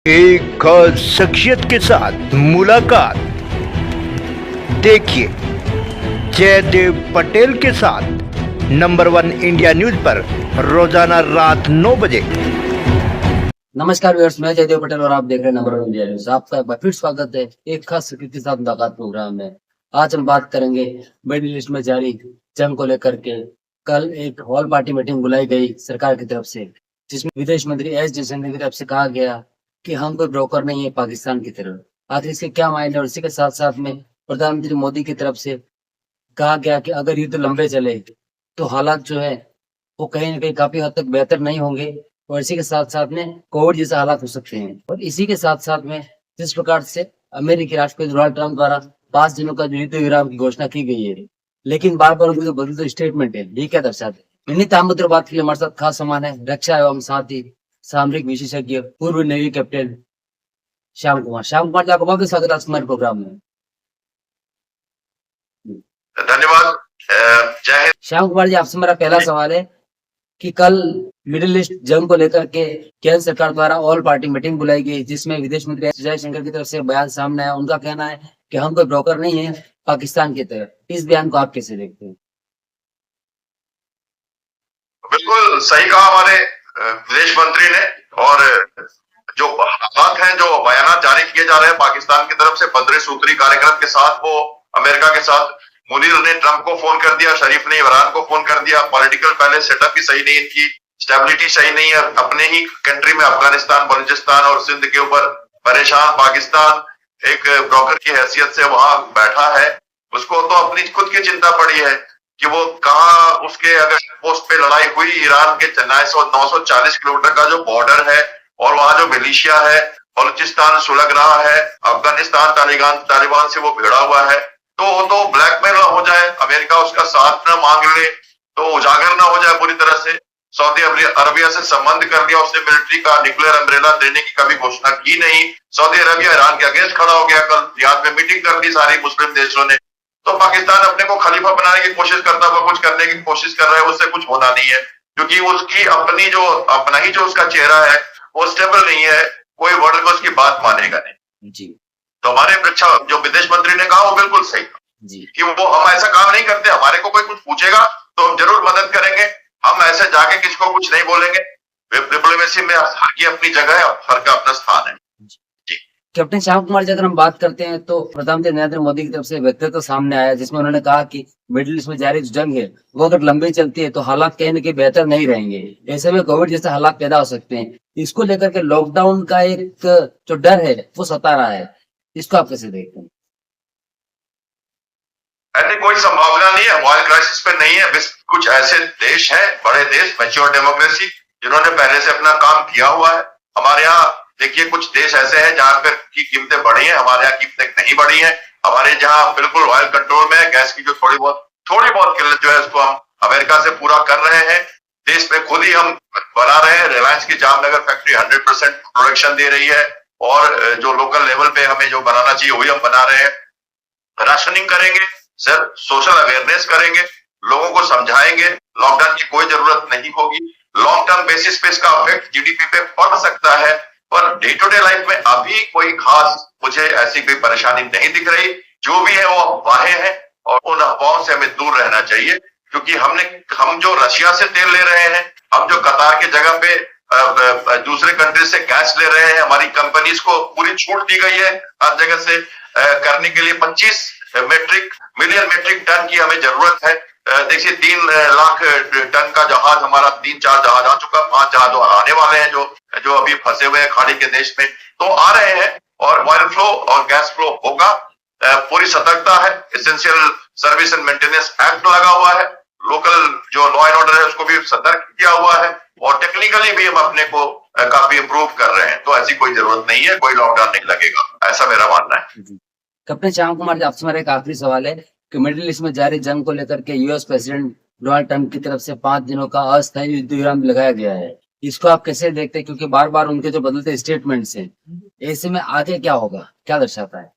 एक खास शख्सियत के साथ मुलाकात। देखिए जयदेव पटेल के साथ नंबर 1 इंडिया न्यूज पर रोजाना रात 9 बजे। नमस्कार व्यूअर्स, मैं जयदेव पटेल और आप देख रहे हैं नंबर 1 इंडिया न्यूज। आपका एक बार फिर स्वागत है एक खास शख्सियत के साथ मुलाकात प्रोग्राम में। आज हम बात करेंगे मिडिल ईस्ट में जारी जंग को लेकर के। कल एक हॉल पार्टी मीटिंग बुलाई गई सरकार की तरफ से, जिसमें विदेश मंत्री एस जयशंकर की तरफ से कहा गया कि हम कोई ब्रोकर नहीं है पाकिस्तान की तरह। आखिर इसके क्या मायने, और इसी के साथ साथ में प्रधानमंत्री मोदी की तरफ से कहा गया कि अगर युद्ध लंबे चले तो हालात जो है वो कहीं ना कहीं काफी हद तक बेहतर नहीं होंगे, और इसी के साथ साथ में कोविड जैसे हालात हो सकते हैं। और इसी के साथ साथ में जिस प्रकार से अमेरिकी राष्ट्रपति डोनाल्ड ट्रंप द्वारा 5 दिनों का युद्ध विराम की घोषणा की गई है, लेकिन बार बार उनकी बदलते स्टेटमेंट है, ये क्या दर्शाते हैं? इन्हीं तामुद्र बात के लिए हमारे साथ खास सामान है रक्षा एवं साथ ही सामरिक विशेषज्ञ पूर्व नेवी कैप्टन श्याम कुमार जी। आपका बहुत स्वागत है हमारे प्रोग्राम में। धन्यवाद। जय हिंद। श्याम कुमार जी, आपसे मेरा पहला सवाल है कि कल मिडिल ईस्ट जंग को लेकर के केंद्र सरकार द्वारा ऑल पार्टी मीटिंग बुलाई गई, जिसमें विदेश मंत्री एस जयशंकर की तरफ से बयान सामने आया। उनका कहना है कि हम कोई ब्रोकर नहीं है पाकिस्तान की तरह। इस बयान को आप कैसे देखते हैं? बिल्कुल सही कहा हमारे विदेश मंत्री ने। और जो हालात हैं, जो बयान जारी किए जा रहे हैं पाकिस्तान की तरफ से 15 सूत्री कार्यक्रम के साथ, वो अमेरिका के साथ मुनीर ने ट्रंप को फोन कर दिया, शरीफ ने इमरान को फोन कर दिया। पॉलिटिकल पहले सेटअप भी सही नहीं, इनकी स्टेबिलिटी सही नहीं है। अपने ही कंट्री में अफगानिस्तान, बलूचिस्तान और सिंध के ऊपर परेशान पाकिस्तान एक ब्रोकर की हैसियत से वहां बैठा है। उसको तो अपनी खुद की चिंता पड़ी है कि वो कहाँ, उसके अगर पोस्ट पे लड़ाई हुई ईरान के 940 किलोमीटर का जो बॉर्डर है, और वहां जो मिलिशिया है, बलूचिस्तान सुलग रहा है, अफगानिस्तान तालिबान से वो भिड़ा हुआ है, तो ब्लैकमेल ना हो जाए, अमेरिका उसका साथ ना मांग ले, तो उजागर ना हो जाए पूरी तरह से। सऊदी अरबिया से संबंध कर दिया उसने मिलिट्री का, न्यूक्लियर अम्ब्रेला देने की कभी घोषणा की नहीं। सऊदी अरबिया ईरान के अगेंस्ट खड़ा हो गया। कल रियाद में मीटिंग कर दी सारी मुस्लिम देशों ने। तो पाकिस्तान अपने को खलीफा बनाने की कोशिश करता हुआ कुछ करने की कोशिश कर रहा है, उससे कुछ होना नहीं है, क्योंकि उसकी अपना ही जो उसका चेहरा है वो स्टेबल नहीं है। कोई वर्ल्ड में उसकी बात मानेगा नहीं जी। तो हमारे रक्षा जो विदेश मंत्री ने कहा वो बिल्कुल सही जी। कि वो हम ऐसा काम नहीं करते। हमारे को कोई कुछ पूछेगा तो हम जरूर मदद करेंगे, हम ऐसे जाके किसको कुछ नहीं बोलेंगे। डिप्लोमेसी में हर की अपनी जगह है, हर का अपना स्थान है। कैप्टन श्याम कुमार जी, अगर हम बात करते हैं तो प्रधानमंत्री नरेंद्र मोदी की तरफ से व्यक्तित्व सामने आया, जिसमें उन्होंने कहा कि मिडिल ईस्ट में जारी जो जंग है वो अगर लंबी चलती है तो हालात कहीं ना कहीं बेहतर नहीं रहेंगे। ऐसे में कोविड जैसे हालात पैदा हो सकते हैं। इसको लेकर के लॉकडाउन का एक जो डर है वो सता रहा है, इसको आप कैसे देखते हैं? ऐसी कोई संभावना नहीं है, वर्ल्ड क्राइसिस पे नहीं है। कुछ ऐसे देश हैं, बड़े देश, मैच्योर डेमोक्रेसी, जिन्होंने पहले से अपना काम किया हुआ है। हमारे यहाँ देखिए कुछ देश ऐसे हैं जहां पर की कीमतें बढ़ी हैं, हमारे यहाँ कीमतें नहीं बढ़ी हैं। हमारे जहाँ बिल्कुल ऑयल कंट्रोल में है। गैस की जो थोड़ी बहुत किल्लत जो है उसको हम अमेरिका से पूरा कर रहे हैं। देश में खुद ही हम बना रहे हैं। रिलायंस की जामनगर फैक्ट्री 100% प्रोडक्शन दे रही है, और जो लोकल लेवल पे हमें जो बनाना चाहिए वही हम बना रहे हैं। राशनिंग करेंगे सर, सोशल अवेयरनेस करेंगे, लोगों को समझाएंगे, लॉकडाउन की कोई जरूरत नहीं होगी। लॉन्ग टर्म बेसिस पे इसका इफेक्ट जीडीपी पे पड़ सकता है, per day to day life में अभी कोई खास मुझे ऐसी कोई परेशानी नहीं दिख रही। जो भी है वो अफवाहें हैं, और उन अफवाहों से हमें दूर रहना चाहिए, क्योंकि हम जो रशिया से तेल ले रहे हैं, हम जो कतार की जगह पे दूसरे कंट्री से गैस ले रहे हैं, हमारी कंपनीज को पूरी छूट दी गई है हर जगह से करने के लिए। 25 मिलियन मेट्रिक टन की हमें जरूरत है। देखिए 3 लाख टन का जहाज हमारा, 3-4 जहाज आ चुका, 5 जहाज आने वाले हैं जो अभी फंसे हुए हैं खाड़ी के देश में, तो आ रहे हैं। और ऑयल फ्लो और गैस फ्लो होगा। पूरी सतर्कता है। Essential service and maintenance act लगा हुआ है। लोकल जो लॉ एंड ऑर्डर है उसको भी सतर्क किया हुआ है, और टेक्निकली भी हम अपने को काफी इम्प्रूव कर रहे हैं। तो ऐसी कोई जरूरत नहीं है, कोई लॉकडाउन नहीं लगेगा, ऐसा मेरा मानना है। कैप्टन श्याम कुमार जी, आपसे मेरा एक आखिरी सवाल है कि मिडिल ईस्ट में जारी जंग को लेकर के यूएस प्रेसिडेंट डोनाल्ड ट्रंप की तरफ से 5 दिनों का अस्थायी युद्ध विराम लगाया गया है। इसको आप कैसे देखते हैं, क्योंकि बार बार उनके जो बदलते स्टेटमेंट्स हैं, ऐसे में आगे क्या होगा, क्या दर्शाता है?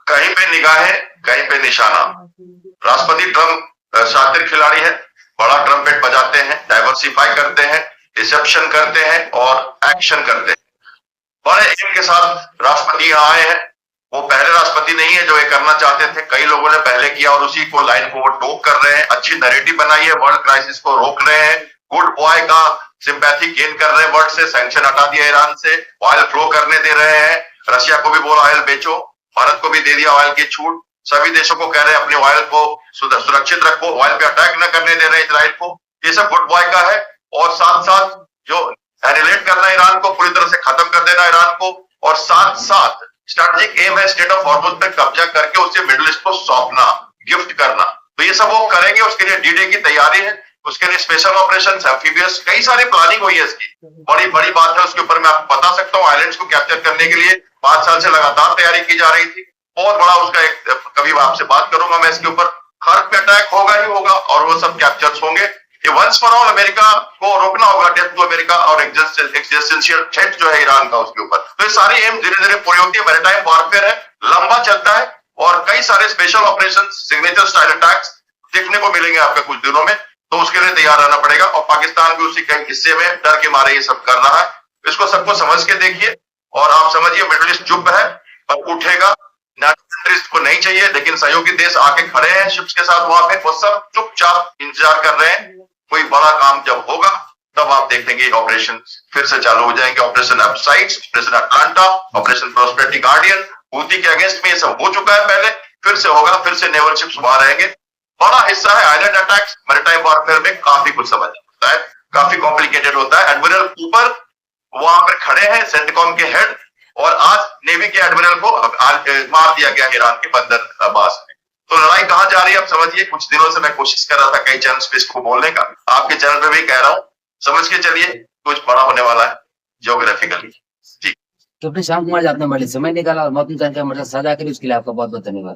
कहीं पे निगाहें, कहीं पे निशाना। राष्ट्रपति ट्रंप शातिर खिलाड़ी है, बड़ा ट्रम्पेट बजाते हैं, डाइवर्सिफाई करते हैं, रिसेप्शन करते हैं और एक्शन करते हैं। बड़े एम के साथ राष्ट्रपति यहाँ आए हैं। वो पहले राष्ट्रपति नहीं है जो ये करना चाहते थे, कई लोगों ने पहले किया और उसी को लाइन को टोक कर रहे हैं। अच्छी नैरेटिव बनाई है, वर्ल्ड क्राइसिस को रोक रहे हैं, गुड बॉय का सिंपैथी गेन कर रहे हैं, वर्ल्ड से सैंक्शन हटा दिया ईरान से, ऑयल फ्लो करने दे रहे हैं, रशिया को भी बोला ऑयल बेचो, भारत को भी दे दिया ऑयल की छूट, सभी देशों को कह रहे हैं अपने ऑयल को सुरक्षित रखो, ऑयल पे अटैक न करने दे रहे हैं इजराइल को। ये सब गुड बॉय का है। और साथ साथ जो एनिलेट करना ईरान को, पूरी तरह से खत्म कर देना ईरान को, और साथ साथ स्ट्रैटेजिक एम है स्टेट ऑफ हॉर्मुज पे कब्जा करके उसे मिडिल ईस्ट को सौंपना, गिफ्ट करना। तो ये सब वो करेंगे, उसके लिए डी-डे की तैयारी है, उसके लिए स्पेशल ऑपरेशन, एम्फीबियस, कई सारी प्लानिंग हुई है इसकी। बड़ी बड़ी बात है, उसके ऊपर मैं आपको बता सकता हूँ। आइलैंड्स को कैप्चर करने के लिए 5 साल से लगातार तैयारी की जा रही थी। बहुत बड़ा उसका एक, कभी आपसे बात करूंगा मैं इसके ऊपर। खर्क पे अटैक होगा ही होगा और वो सब कैप्चर्स होंगे। ये वंस फॉर ऑल अमेरिका को रोकना होगा, डेथ टू अमेरिका और एक्जिस्टेंशियल थ्रेट जो है ईरान का उसके ऊपर। तो ये सारी एम धीरे धीरे पूरी होती है। मैरीटाइम वॉरफेयर है, लंबा चलता है और कई सारे special operation, signature style attacks देखने को मिलेंगे आपके कुछ दिनों में। तो उसके लिए तैयार रहना पड़ेगा और पाकिस्तान भी उसी कई हिस्से में डर के मारे ये सब कर रहा है। इसको सबको समझ के देखिए और आप समझिए मिडिल ईस्ट चुप है पर उठेगा। कंट्रीज को नहीं चाहिए, लेकिन सहयोगी देश आके खड़े हैं शिप्स के साथ वहां पे, वो सब चुपचाप इंतजार कर रहे हैं। कोई बड़ा काम जब होगा तब आप देखेंगे ऑपरेशन फिर से चालू हो जाएंगे। Operation upsides, operation Atlanta, operation prosperity guardian, Houthi के अगेंस्ट में ये सब हो चुका है पहले, फिर से होगा, फिर से नेवल शिप्स वहां रहेंगे। बड़ा हिस्सा है आइलैंड अटैक्स। मैरीटाइम वॉरफेयर में काफी कुछ समझ होता है, काफी कॉम्प्लिकेटेड होता है। एडमिरल कूपर वहां पर खड़े हैं, सेंटकॉम के हेड, और आज नेवी के एडमिरल को मार दिया गया ईरान के बंदर अब्बास में। तो लड़ाई कहां जा रही है आप समझिए। कुछ दिनों से मैं कोशिश कर रहा था कई चैनल पे इसको बोलने का, आपके चैनल पे भी कह रहा हूं, समझ के चलिए कुछ बड़ा होने वाला है जियोग्राफिकली। ठीक। तो अपने श्याम कुमार जी, आपने बड़े समय निकाला और महत्वपूर्ण जानकारी हमारे साथ साझा करी, उसके लिए आपका बहुत बहुत धन्यवाद।